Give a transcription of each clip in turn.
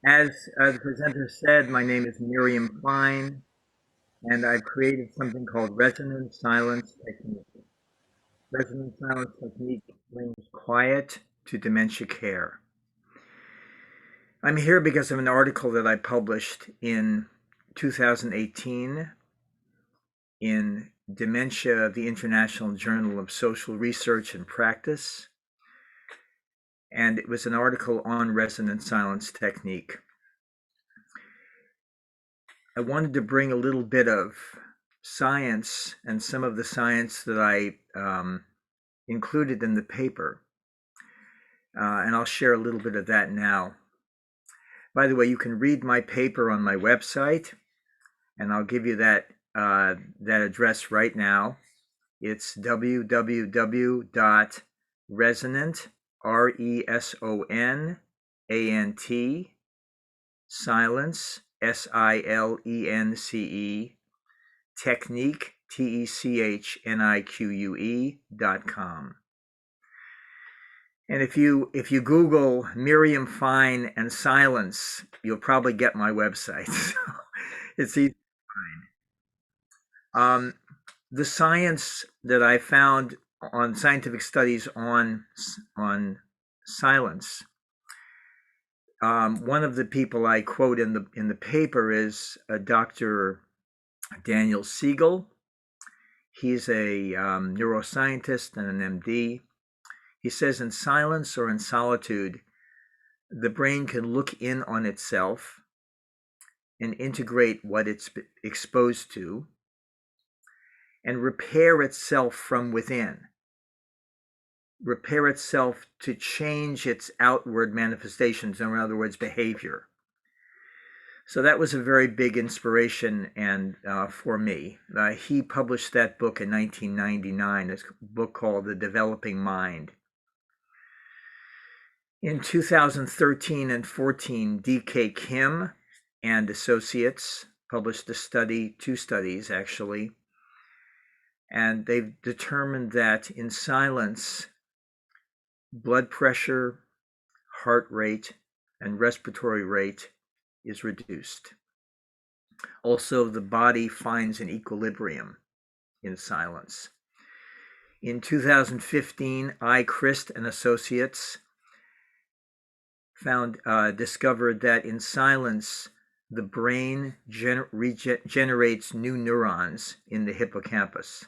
As the presenter said, my name is Miriam Fein, and I've created something called Resonant Silence Technique. Resonant Silence Technique brings quiet to dementia care. I'm here because of an article that I published in 2018 in Dementia, the International Journal of Social Research and Practice, and it was an article on resonant silence technique. I wanted to bring a little bit of science and some of the science that I included in the paper, and I'll share a little bit of that now. By the way, you can read my paper on my website, and I'll give you that address right now. It's www.resonant, RESONANT, silence, SILENCE, technique, TECHNIQUE.com. And if you Google Miriam Fein and silence, you'll probably get my website. So it's easy to find. The science that I found on scientific studies on silence. One of the people I quote in the paper is Dr. Daniel Siegel. He's a neuroscientist and an MD. He says in silence or in solitude, the brain can look in on itself and integrate what it's exposed to and repair itself from within. Repair itself to change its outward manifestations, in other words, behavior. So that was a very big inspiration and for me. He published that book in 1999, a book called The Developing Mind. In 2013 and 14, D.K. Kim and associates published two studies actually, and they've determined that in silence, blood pressure, heart rate, and respiratory rate is reduced. Also, the body finds an equilibrium in silence. In 2015, Christ and associates discovered that in silence, the brain generates new neurons in the hippocampus.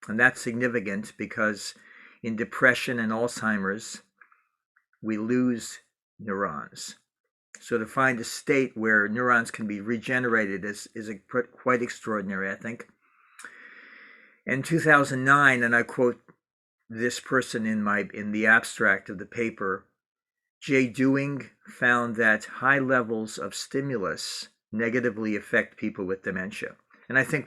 And that's significant because in depression and Alzheimer's, we lose neurons. So to find a state where neurons can be regenerated is quite extraordinary, I think. In 2009, and I quote this person in the abstract of the paper, Jay Dewing found that high levels of stimulus negatively affect people with dementia. And I think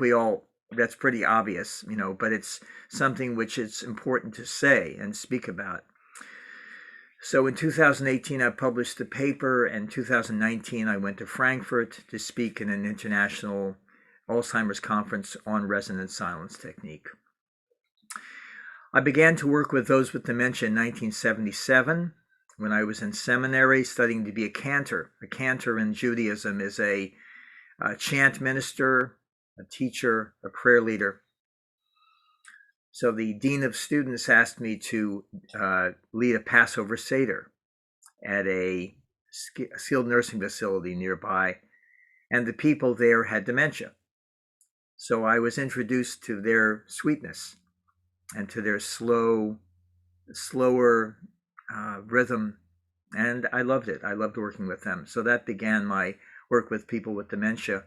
that's pretty obvious, but it's something which is important to say and speak about. So in 2018, I published the paper, and 2019, I went to Frankfurt to speak in an international Alzheimer's conference on resonant silence technique. I began to work with those with dementia in 1977 when I was in seminary studying to be a Cantor. A Cantor in Judaism is a chant minister, a teacher, a prayer leader. So the dean of students asked me to lead a Passover Seder at a skilled nursing facility nearby, and the people there had dementia. So I was introduced to their sweetness and to their slower rhythm, and I loved it. I loved working with them. So that began my work with people with dementia.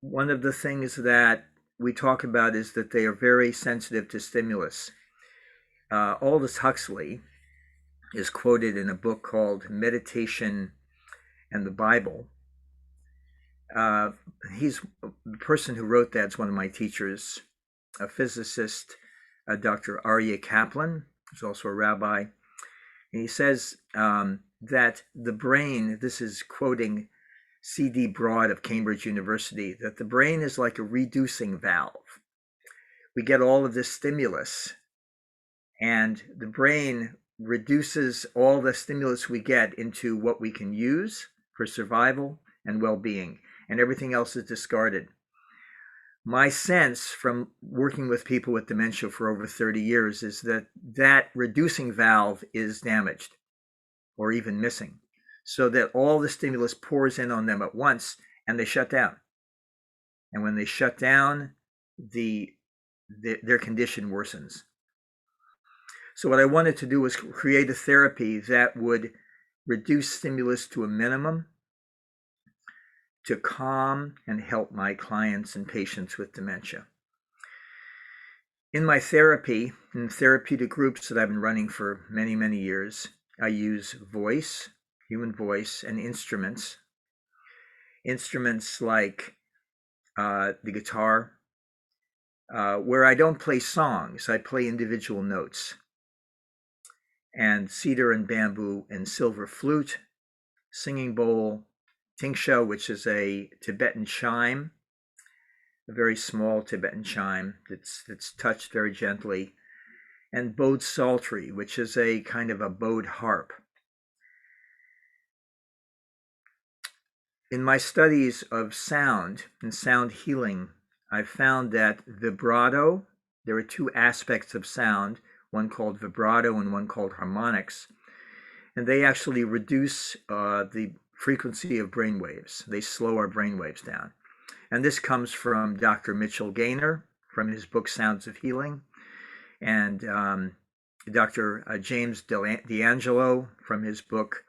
One of the things that we talk about is that they are very sensitive to stimulus. Aldous Huxley is quoted in a book called Meditation and the Bible. He's the person who wrote that's one of my teachers, a physicist, Dr. Aryeh Kaplan, who's also a rabbi. And he says that the brain, this is quoting C.D. Broad of Cambridge University, that the brain is like a reducing valve. We get all of this stimulus, and the brain reduces all the stimulus we get into what we can use for survival and well-being, and everything else is discarded. My sense from working with people with dementia for over 30 years is that that reducing valve is damaged or even missing, so that all the stimulus pours in on them at once and they shut down. And when they shut down, their condition worsens. So what I wanted to do was create a therapy that would reduce stimulus to a minimum to calm and help my clients and patients with dementia. In my therapy, in therapeutic groups that I've been running for many, many years, I use voice, human voice, and instruments. Instruments like the guitar, where I don't play songs, I play individual notes. And cedar and bamboo and silver flute, singing bowl, tingsha, which is a Tibetan chime, a very small Tibetan chime that's touched very gently, and bowed psaltery, which is a kind of a bowed harp. In my studies of sound and sound healing, I've found that vibrato, there are two aspects of sound, one called vibrato and one called harmonics, and they actually reduce the frequency of brain waves. They slow our brain waves down. And this comes from Dr. Mitchell Gaynor from his book Sounds of Healing, and Dr. James D'Angelo from his book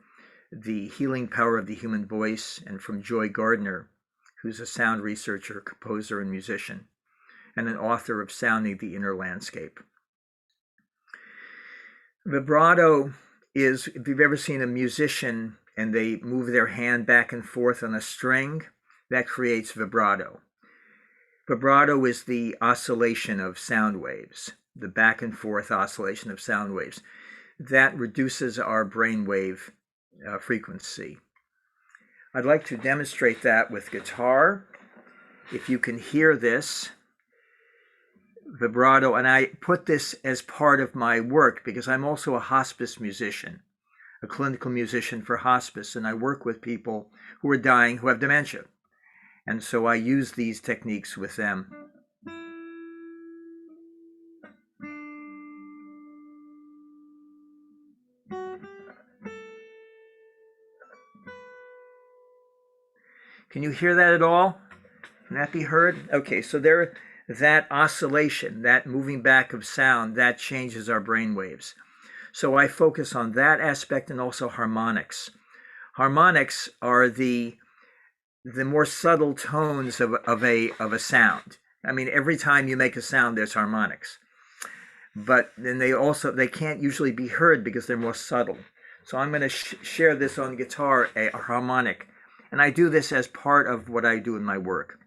The Healing Power of the Human Voice, and from Joy Gardner, who's a sound researcher, composer, and musician, and an author of Sounding the Inner Landscape. Vibrato is, if you've ever seen a musician and they move their hand back and forth on a string, that creates vibrato. Vibrato is the oscillation of sound waves, the back and forth oscillation of sound waves. That reduces our brainwave frequency. I'd like to demonstrate that with guitar. If you can hear this vibrato, and I put this as part of my work because I'm also a hospice musician, a clinical musician for hospice, and I work with people who are dying who have dementia. And so I use these techniques with them. Can you hear that at all? Can that be heard? Okay, so there, that oscillation, that moving back of sound, that changes our brain waves. So I focus on that aspect and also harmonics. Harmonics are the more subtle tones of a sound. I mean, every time you make a sound, there's harmonics. But then they can't usually be heard because they're more subtle. So I'm going to share this on guitar, a harmonic. And I do this as part of what I do in my work.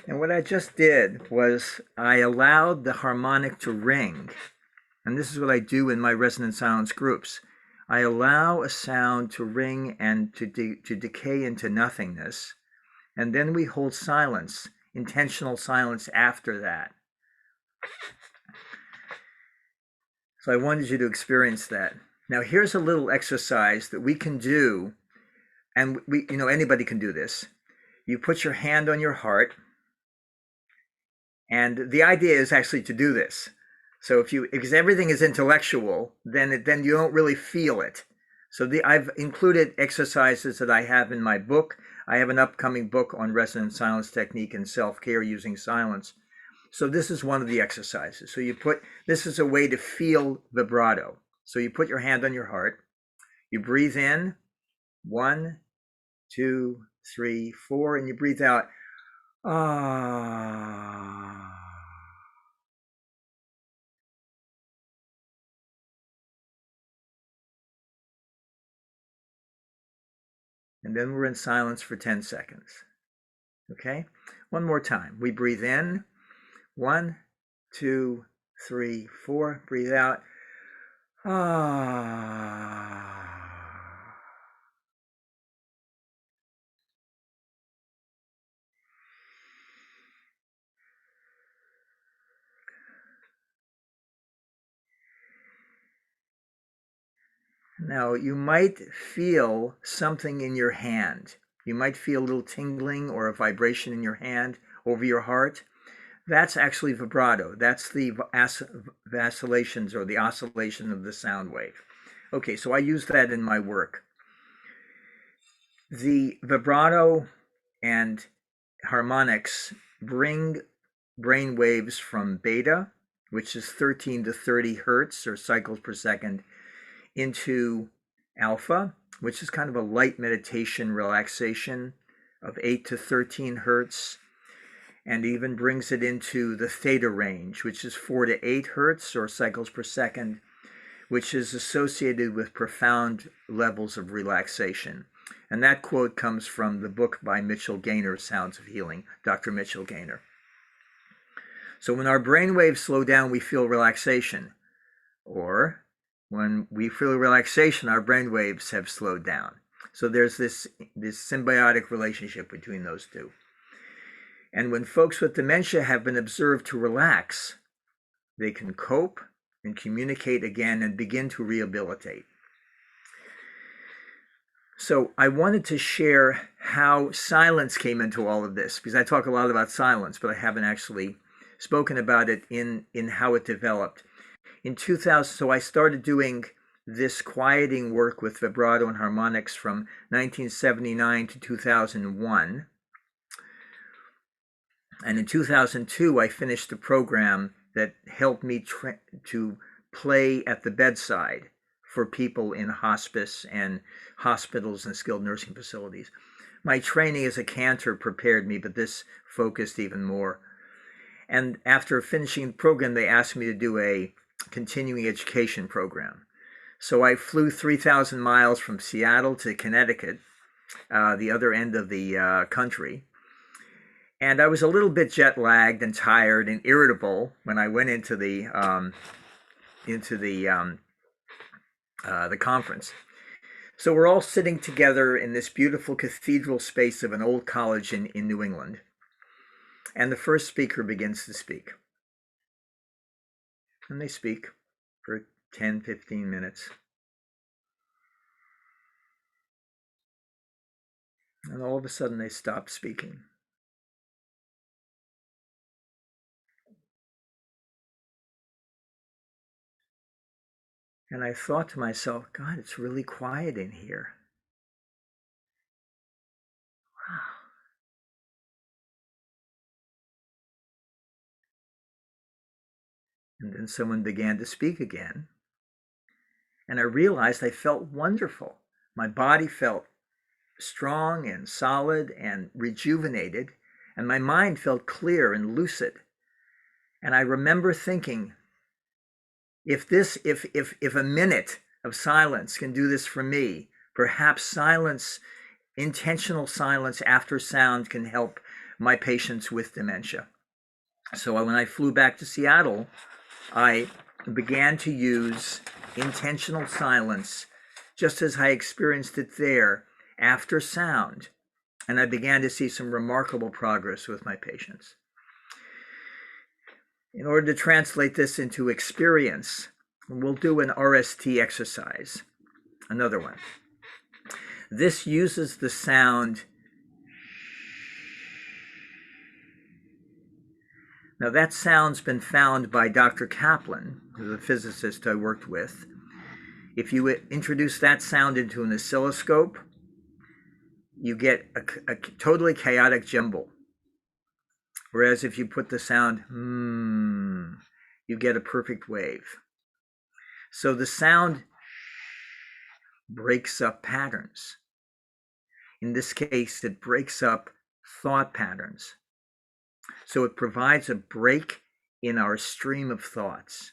And what I just did was I allowed the harmonic to ring. And this is what I do in my resonant silence groups. I allow a sound to ring and to decay into nothingness. And then we hold silence, intentional silence after that. So I wanted you to experience that. Now here's a little exercise that we can do, and anybody can do this. You put your hand on your heart, and the idea is actually to do this. So because everything is intellectual, then you don't really feel it. So I've included exercises that I have in my book. I have an upcoming book on resonant silence technique and self-care using silence. So this is one of the exercises. So this is a way to feel vibrato. So you put your hand on your heart, you breathe in, 1, 2, 3, 4, and you breathe out, ah. And then we're in silence for 10 seconds. Okay? One more time. We breathe in. 1, 2, 3, 4. Breathe out. Ah. Now, you might feel something in your hand. You might feel a little tingling or a vibration in your hand over your heart. That's actually vibrato. That's the vacillations or the oscillation of the sound wave. Okay, so I use that in my work. The vibrato and harmonics bring brain waves from beta, which is 13 to 30 hertz or cycles per second, into alpha, which is kind of a light meditation relaxation of 8 to 13 hertz, and even brings it into the theta range, which is 4 to 8 hertz or cycles per second, which is associated with profound levels of relaxation. And that quote comes from the book by Mitchell Gaynor, Sounds of Healing, Dr. Mitchell Gaynor. So when our brain waves slow down, we feel relaxation. Or when we feel relaxation, our brain waves have slowed down. So there's this symbiotic relationship between those two. And when folks with dementia have been observed to relax, they can cope and communicate again and begin to rehabilitate. So I wanted to share how silence came into all of this, because I talk a lot about silence, but I haven't actually spoken about it in how it developed. In 2000, so I started doing this quieting work with vibrato and harmonics from 1979 to 2001. And in 2002, I finished a program that helped me to play at the bedside for people in hospice and hospitals and skilled nursing facilities. My training as a Cantor prepared me, but this focused even more. And after finishing the program, they asked me to do a continuing education program. So I flew 3,000 miles from Seattle to Connecticut, the other end of the country. And I was a little bit jet lagged and tired and irritable when I went into the conference. So we're all sitting together in this beautiful cathedral space of an old college in New England. And the first speaker begins to speak. And they speak for 10, 15 minutes. And all of a sudden they stop speaking. And I thought to myself, God, it's really quiet in here. Wow. And then someone began to speak again. And I realized I felt wonderful. My body felt strong and solid and rejuvenated, and my mind felt clear and lucid. And I remember thinking, if a minute of silence can do this for me, perhaps silence, intentional silence after sound, can help my patients with dementia. So when I flew back to Seattle, I began to use intentional silence just as I experienced it there after sound. And I began to see some remarkable progress with my patients. In order to translate this into experience, we'll do an RST exercise, another one. This uses the sound. Now that sound's been found by Dr. Kaplan, who's a physicist I worked with. If you introduce that sound into an oscilloscope, you get a totally chaotic jumble. Whereas if you put the sound, you get a perfect wave. So the sound breaks up patterns. In this case, it breaks up thought patterns. So it provides a break in our stream of thoughts.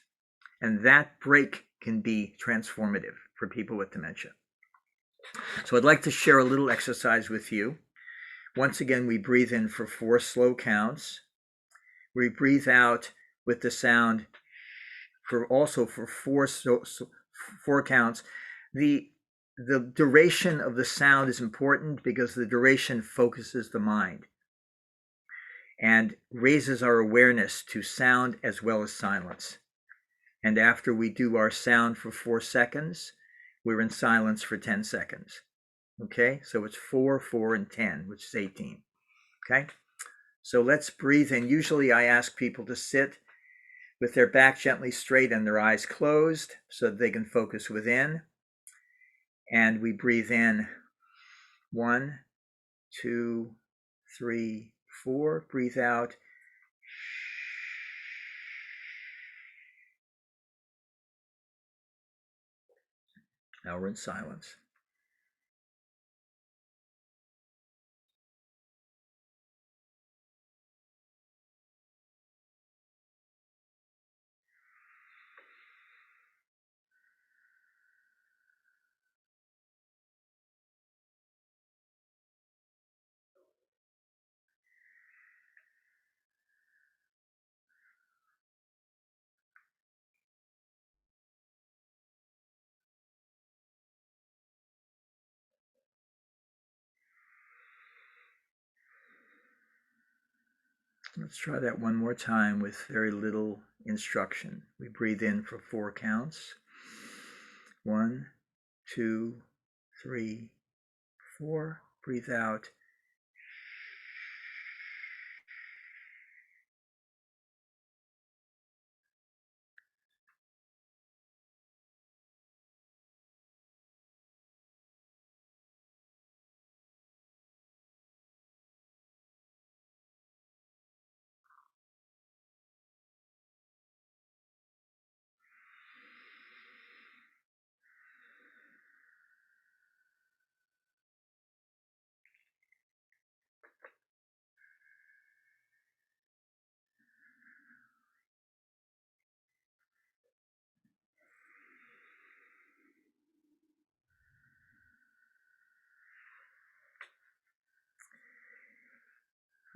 And that break can be transformative for people with dementia. So I'd like to share a little exercise with you. Once again, we breathe in for 4 slow counts. We breathe out with the sound for 4 counts. The duration of the sound is important because the duration focuses the mind and raises our awareness to sound as well as silence. And after we do our sound for 4 seconds, we're in silence for 10 seconds. Okay, so it's 4, 4, and 10, which is 18. Okay, so let's breathe in. Usually I ask people to sit with their back gently straight and their eyes closed so that they can focus within. And we breathe in 1, 2, 3, 4. Breathe out. Now we're in silence. Let's try that one more time with very little instruction. We breathe in for 4 counts. 1, 2, 3, 4. Breathe out.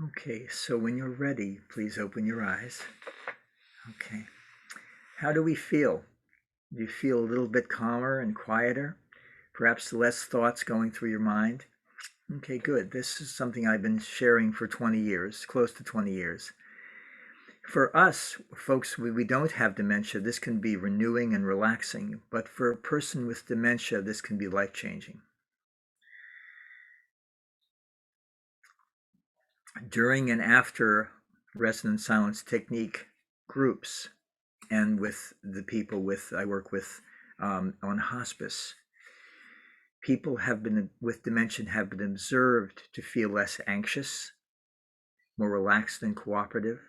Okay, so when you're ready, please open your eyes. Okay. How do we feel? Do you feel a little bit calmer and quieter? Perhaps less thoughts going through your mind? Okay, good. This is something I've been sharing for 20 years, close to 20 years. For us, folks, we don't have dementia. This can be renewing and relaxing. But for a person with dementia, this can be life-changing. During and after resonant silence technique groups, and with the people I work with on hospice, people with dementia have been observed to feel less anxious, more relaxed and cooperative,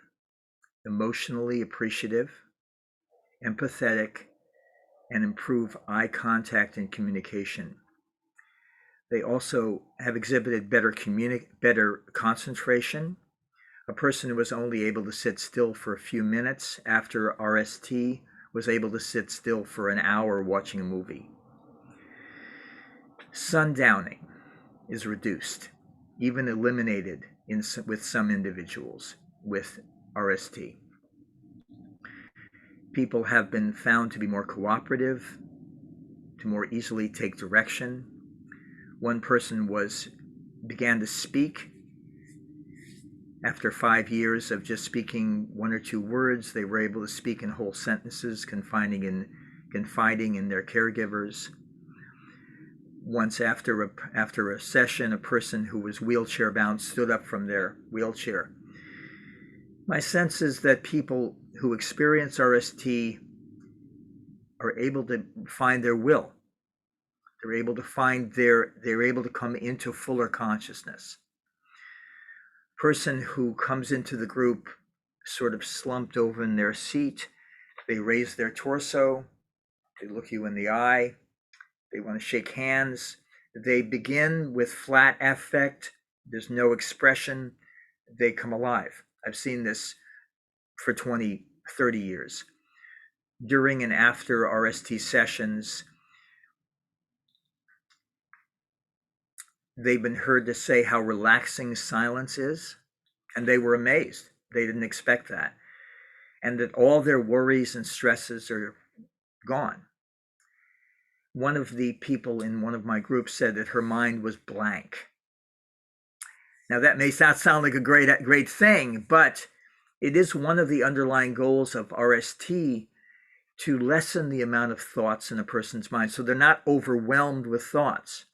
emotionally appreciative, empathetic, and improve eye contact and communication. They also have exhibited better concentration. A person who was only able to sit still for a few minutes after RST was able to sit still for an hour watching a movie. Sundowning is reduced, even eliminated with some individuals with RST. People have been found to be more cooperative, to more easily take direction. One person began to speak after 5 years of just speaking 1 or 2 words. They were able to speak in whole sentences, confiding in their caregivers. Once after a session, a person who was wheelchair bound stood up from their wheelchair. My sense is that people who experience RST are able to find their will. They're able to come into fuller consciousness. Person who comes into the group sort of slumped over in their seat, they raise their torso, they look you in the eye, they want to shake hands. They begin with flat affect. There's no expression. They come alive. I've seen this for 20, 30 years. During and after RST sessions, they've been heard to say how relaxing silence is, and they were amazed. They didn't expect that. And that all their worries and stresses are gone. One of the people in one of my groups said that her mind was blank. Now that may not sound like a great thing, but it is one of the underlying goals of RST to lessen the amount of thoughts in a person's mind so they're not overwhelmed with thoughts.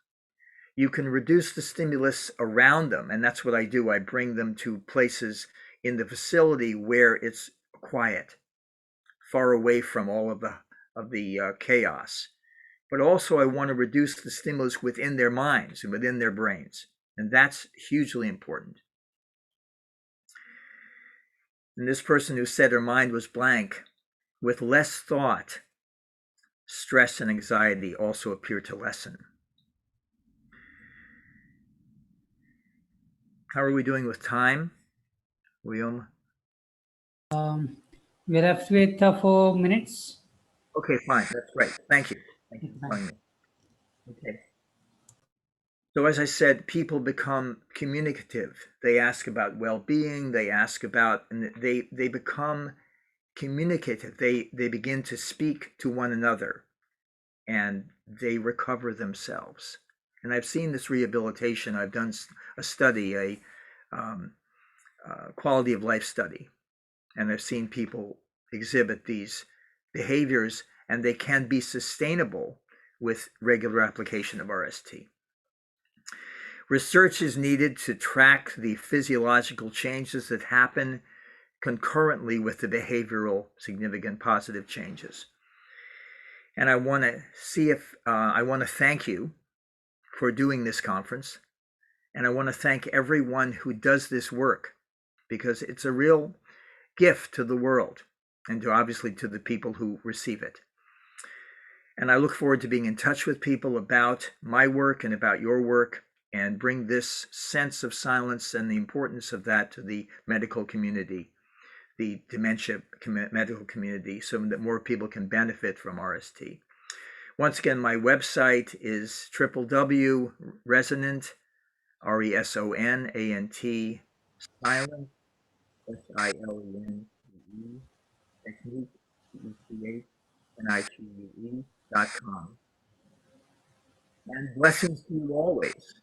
You can reduce the stimulus around them, and that's what I do. I bring them to places in the facility where it's quiet, far away from all of the chaos. But also, I want to reduce the stimulus within their minds and within their brains, and that's hugely important. And this person who said her mind was blank, with less thought, stress and anxiety also appear to lessen. How are we doing with time, William? We're left with 4 minutes. Okay, fine. That's great. Thank you. Thank you for telling me. Okay. So as I said, people become communicative. They ask about well-being. They ask about, and they become communicative. They begin to speak to one another, and they recover themselves. And I've seen this rehabilitation. I've done a study, um, quality of life study, and I've seen people exhibit these behaviors, and they can be sustainable with regular application of RST. Research is needed to track the physiological changes that happen concurrently with the behavioral significant positive changes. And I want to see if I want to thank you for doing this conference. And I want to thank everyone who does this work, because it's a real gift to the world and to obviously to the people who receive it. And I look forward to being in touch with people about my work and about your work, and bring this sense of silence and the importance of that to the medical community, the dementia medical community, so that more people can benefit from RST. Once again, my website is www.resonant, RESONANT, silence, SILENTE, technique, TECHNIQUE.com. And blessings to you always.